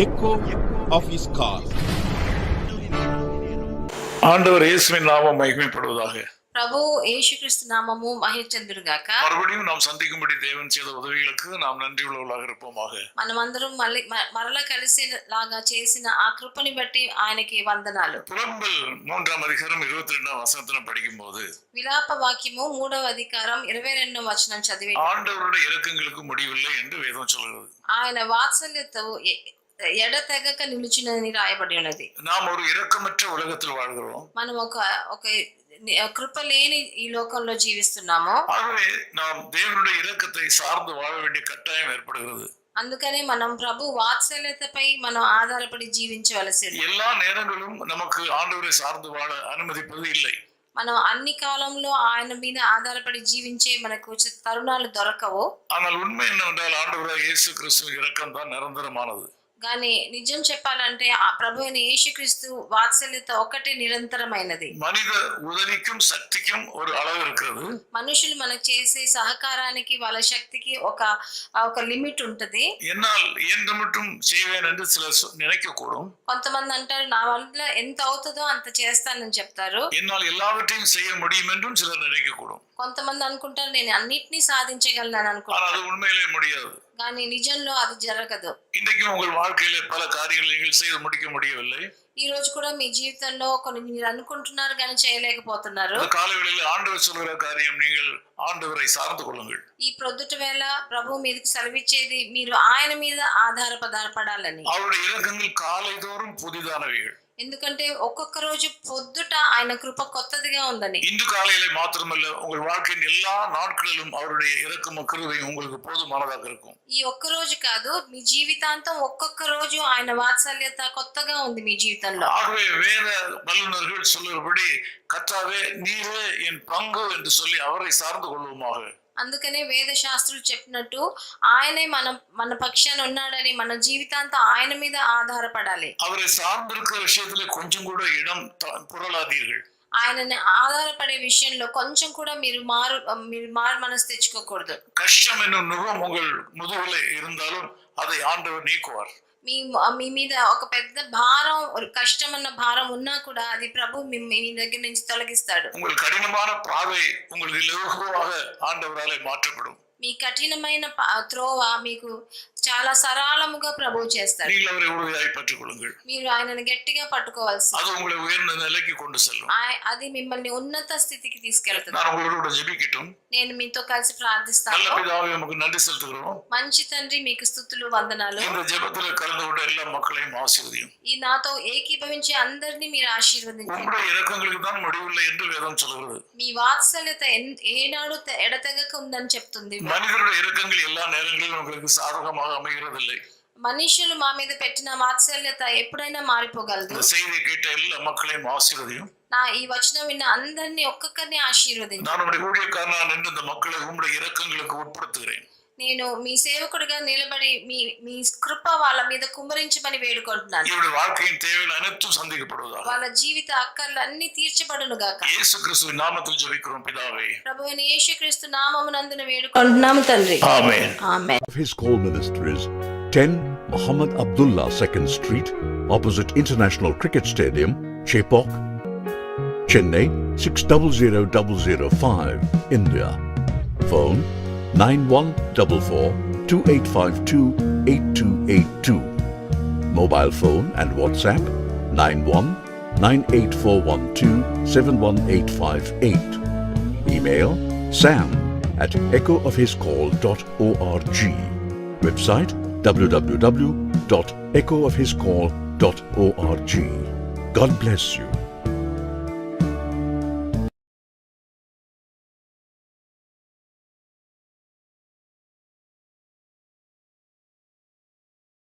echo of his call. ஆண்டவர் இயேசுவின் நாமம் மகிமைப்படுவதாக. ప్రభు యేసుక్రీస్తు నామము మహిమచెందురుగాక. மறுபடியும் நாம் சந்திக்கும்படி தேவன் செய்த உதவிகளுக்கு நாம் నன்றి உள்ளவர்களாக இருப்போமாக. మనమందరం మరలా కలిసేలాగా చేసిన ఆ కృపని బట్టి ఆయనకి వందనాలు. புலம்பல் 3ஆம் அதிகாரம் 22ஆம் வசனத்தை படிக்கும்போது విలాప వాక్యము 3వ అధికారం 22వ వచనం చదివి ஆண்டவருடைய இரக்கங்களுக்கு முடிவில்லை என்று வேதம் சொல்கிறது. ఆయన వాత్సల్యత ఎడతెగక నిలిచినని రాయబడి ఉన్నది. நாம் ஒரு இரக்கமற்ற உலகத்தில் வாழ்கிறோம். మనం ఒక కృప లేని ఈ లోకంలో జీవిస్తున్నాము. ஆகவே நாம் தேவனுடைய இரக்கத்தை சார்ந்து வாழ வேண்டிய கட்டாயம் ஏற்படுகிறது. అందుకనే మనం ప్రభు వాత్సల్యతపై మనం ఆధారపడి జీవించవలసింది. எல்லா நேரங்களும் நமக்கு ஆண்டவரை சார்ந்து வாழ அனுமதிப்பது இல்லை. మనం అన్ని కాలంలో ఆయన మీద ఆధారపడి జీవించే మనకు తరుణాలు దొరకవు. ஆனால் உண்மை என்னவென்றால் ஆண்டவராகிய இயேசு கிறிஸ்துவின் இரக்கம் தான் நிரந்தரமானது. కానీ నిజం చెప్పాలంటే ఆ ప్రభు అయిన యేసుక్రీస్తు వాత్సల్యత ఒకటే నిరంతరమైనది. మనిద ఉదవిக்கும் శక్తిக்கும் ஒரு அளவு இருக்குது. మనుషులు మనకు చేసే సహకారానికి వాళ్ళ శక్తికి ఒక లిమిట్ ఉంటది. ఎన్னால் ఎంత மட்டும் செய்வேன் என்று சிலர் நினைக்கக்கூடும். కొంతమంది అంటారు నా వల్ల ఎంత అవుతుందో అంత చేస్తానని చెప్తారు. என்னால் எல்லாவற்றையும் செய்ய முடியும் என்றும் சிலர் நினைக்கக்கூடும். కొంతమంది అనుకుంటారు నేను అన్నిటినీ సాధించగలను అనుకుంటారు. அது உண்மையிலே முடியாது. కానీ నిజంలో అది జరగదు. இன்றைக்கு உங்கள் வாழ்க்கையில பல காரியங்களை நீங்கள் செய்து முடிக்க முடியவில்லை. ఈ రోజు కూడా మీ జీవితంలో కొన్ని మీరు అనుకుంటున్నారు కానీ చేయలేకపోతున్నారు. కాలవేళలో ఆండవర్ சொல்கிற காரியம் நீங்கள் ஆண்டவரை சார்ந்து கொள்ளுங்கள். ఈ ప్రొద్దుట వేళ ప్రభు మీదకి సెలవిచ్చేది మీరు ఆయన మీద ఆధారపడాలని. அவருடைய இரக்கங்கள் காலைதோறும் புதிதானவைகள். ఎందుకంటే ఒక్కొక్క రోజు పొద్దుట ఆయన కృప కొత్తదిగా ఉందని. இன்று காலையிலே மாத்திரமல்ல உங்கள் வாழ்க்கையின் எல்லா நாட்களிலும் அவருடைய இரக்கமும் கிருபையும் உங்களுக்கு போதுமானதாக இருக்கும். ఈ ఒక్క రోజు కాదు మీ జీవితాంతం ఒక్కొక్క రోజు ఆయన వాత్సల్యత కొత్తగా ఉంది మీ జీవితంలో. ஆகவே வேத வல்லுநர்கள் சொல்லுகிறபடி கர்த்தாவே நீரே என் பங்கு என்று சொல்லி அவரை சார்ந்து கொள்வோமாக. అందుకనే వేద శాస్త్రులు చెప్పినట్టు ఆయనే మన పక్షాన ఉన్నాడని మన జీవితాంతం ఆయన మీద ఆధారపడాలి. அவரை சார்ந்திருக்கிற விஷயத்துல கொஞ்சம் கூட இடம் புரளாதீர்கள். ఆయనని ఆధారపడే విషయంలో కొంచెం కూడా మీరు మారు మనసు తెచ్చుకోకూడదు. కష్టం என்னும் நுகம் உங்கள் முதுகிலே இருந்தாலும் அதை ஆண்டவர் நீக்குவார். మీ మీద ఒక పెద్ద భారం కష్టం అన్న భారం ఉన్నా కూడా అది ప్రభు మీ దగ్గర నుంచి తొలగిస్తాడు. உங்கள் கடினமான பாதை உங்களுக்கு இலகுவாக ஆண்டவராலே மாற்றப்படும். మీ కఠినమైన త్రోవ మీకు చాలా సరళముగా ప్రభువు చేస్తాడు. நீங்கள் அவரை உறுதியாய் பற்றிக்கொள்ளுங்கள். మీరు ఆయనను గట్టిగా పట్టుకోవాల్సి. அது உங்களை உயர்ந்த நிலைக்கு கொண்டு செல்லும். అది మిమ్మల్ని ఉన్నత స్థితికి తీసుకెళ్తుంది. நான் உங்களோட ஜெபிக்கட்டும். నేను మీతో కలిసి ప్రార్థిస్తాను. நல்ல பிதாவே உமக்கு நன்றி செலுத்துகிறோம். మంచి తండ్రి మీకు స్తుతులు వందనాలు. இந்த ஜெபத்திலே கலந்து கொண்ட எல்லா மக்களையும் ஆசீர்வதியும். ఈ నాతో ఏకీభవించే అందరినీ మీరు ఆశీర్వదించండి. உம்முடைய இரக்கங்களுக்கு தான் முடிவில்லை என்று வேதம் சொல்கிறது. మీ వాత్సల్యత ఏనాడు ఎడతెగక ఉందని చెప్తుంది. மனிதருடைய இரக்கங்கள் எல்லா நேரங்களிலும் உங்களுக்கு சாதகமாக அமைகிறதில்லை. మనుషులు మా మీద పెట్టిన వాత్సల్యత ఎప్పుడైనా మారిపోగలదు. இந்த செய்தியை கேட்ட எல்லா மக்களையும் ஆசీర్వదిயும். నా ఈ వచనం విన్న అందరినీ ఒక్కొక్కరిని ఆశీర్వదించు. நான் உம்முடைய ஊழியக்காரனாக நின்று இந்த மக்களை உம்முடைய இரக்கங்களுக்கு உட்படுத்துகிறேன். నేను మీ సేవకుడిగా నిలబడి మీ కృప వాళ్ళ మీద కుమ్మరించమని వేడుకుంటున్నాను. இவருடைய வாழ்க்கையின் தேவைகள் அனைத்தும் சந்திக்கப்படுவதாக. వాళ్ళ జీవిత అక్కర్లు అన్ని తీర్చబడును గాక. இயேசு கிறிஸ்துவின் நாமத்தில் ஜெபிக்கிறோம் பிதாவே. ప్రభువైన యేసుక్రీస్తు నామమునందున వేడుకుంటున్నాము తండ్రి. ఆమేన్. ఆమేన్. His call ministries 10 Muhammad Abdullah 2nd Street opposite International Cricket Stadium, Chepauk, Chennai 600005, India. Phone 914428528282. Mobile phone and WhatsApp 919841271858. Email sam@echoofhiscall.org. Website www.echoofhiscall.org. God bless you.